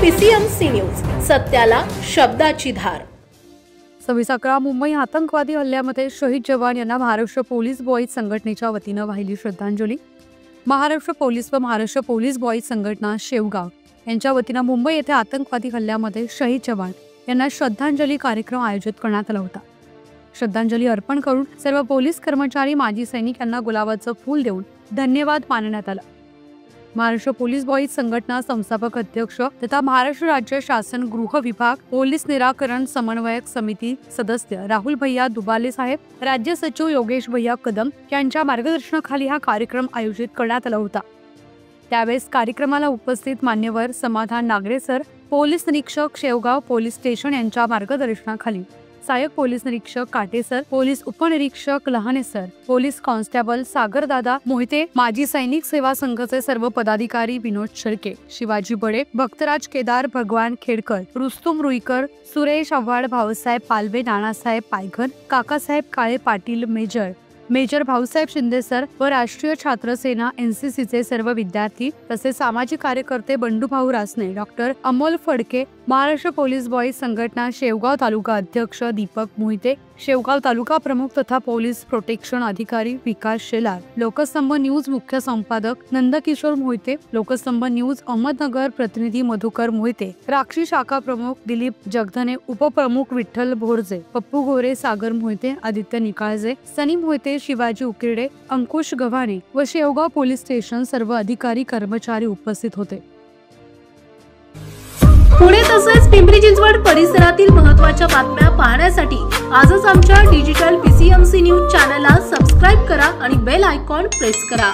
PCMC news, सत्याला शब्दाची धार। 26/11 मुंबई आतंकवादी हल्ल्यामध्ये शहीद जवान यांना महाराष्ट्र पोलीस बॉईज संघटनेच्या वतीने वाहिली श्रद्धांजली। महाराष्ट्र पोलीस व महाराष्ट्र पोलीस बॉईज संघटना शेवगाव यांच्या वतीने मुंबई येथे आतंकवादी हल्ल्यामध्ये शहीद जवान यांना श्रद्धांजली कार्यक्रम आयोजित करण्यात आला होता। श्रद्धांजली अर्पण करून सर्व पोलीस कर्मचारी माजी सैनिक यांना गुलाबाचं फूल देऊन धन्यवाद मानण्यात आला। महाराष्ट्र पोलीस बॉईज संघटना संस्थापक अध्यक्ष तथा महाराष्ट्र राज्य शासन गृह विभाग पोलीस निराकरण समन्वयक समिती सदस्य राहुल भैया दुबाले साहेब, राज्य सचिव योगेश भैया कदम यांच्या मार्गदर्शनाखाली हा कार्यक्रम आयोजित करण्यात आला होता। त्यावेळेस कार्यक्रमाला उपस्थित मान्यवर समाधान नागरे सर, पोलीस निरीक्षक शेवगाव पोलीस स्टेशन यांच्या मार्गदर्शनाखाली सहाय्यक पोलीस निरीक्षक काटे सर, पोलीस उपनिरीक्षक लहाने सर, पोलीस कॉन्स्टेबल सागरदादा मोहिते, माजी सैनिक सेवा संघाचे सर्व पदाधिकारी विनोद शेळके, शिवाजी बडे, भक्तराज केदार, भगवान खेडकर, रुस्तुम रुईकर, सुरेश आव्हाड, भाऊसाहेब पालवे, नानासाहेब पायघर, काकासाहेब काळे पाटील, मेजर भाऊसाहेब शिंदे सर व राष्ट्रीय छात्र सेना NCCचे सर्व विद्यार्थी तसेच सामाजिक कार्यकर्ते Bandubhau Rasane, doctor Amol Phadke, Maharashtra police boys संघटना शेवगाव तालुका अध्यक्ष दीपक मोहिते, शेवगाव तालुका प्रमुख तथा पोलीस प्रोटेक्शन अधिकारी विकास शेलार, लोकस्तंभ न्यूज मुख्य संपादक नंदकिशोर मोहिते, लोकस्तंभ न्यूज अहमदनगर प्रतिनिधी मधुकर मोहिते, राक्षी शाखा प्रमुख दिलीप जगधने, उपप्रमुख विठ्ठल भोरजे, पप्पू गोरे, सागर मोहिते, आदित्य निकाळजे, सनी मोहिते, शिवाजी उकिरडे, अंकुश गव्हाणे व शेवगाव पोलीस स्टेशन सर्व अधिकारी कर्मचारी उपस्थित होते। पुणे तसेच पिंपरी चिंचवड परिसरातील महत्त्वाच्या बातम्या पाहण्यासाठी आजच आमच्या डिजिटल PCMC न्यूज चॅनलला सबस्क्राइब करा आणि बेल आयकॉन प्रेस करा।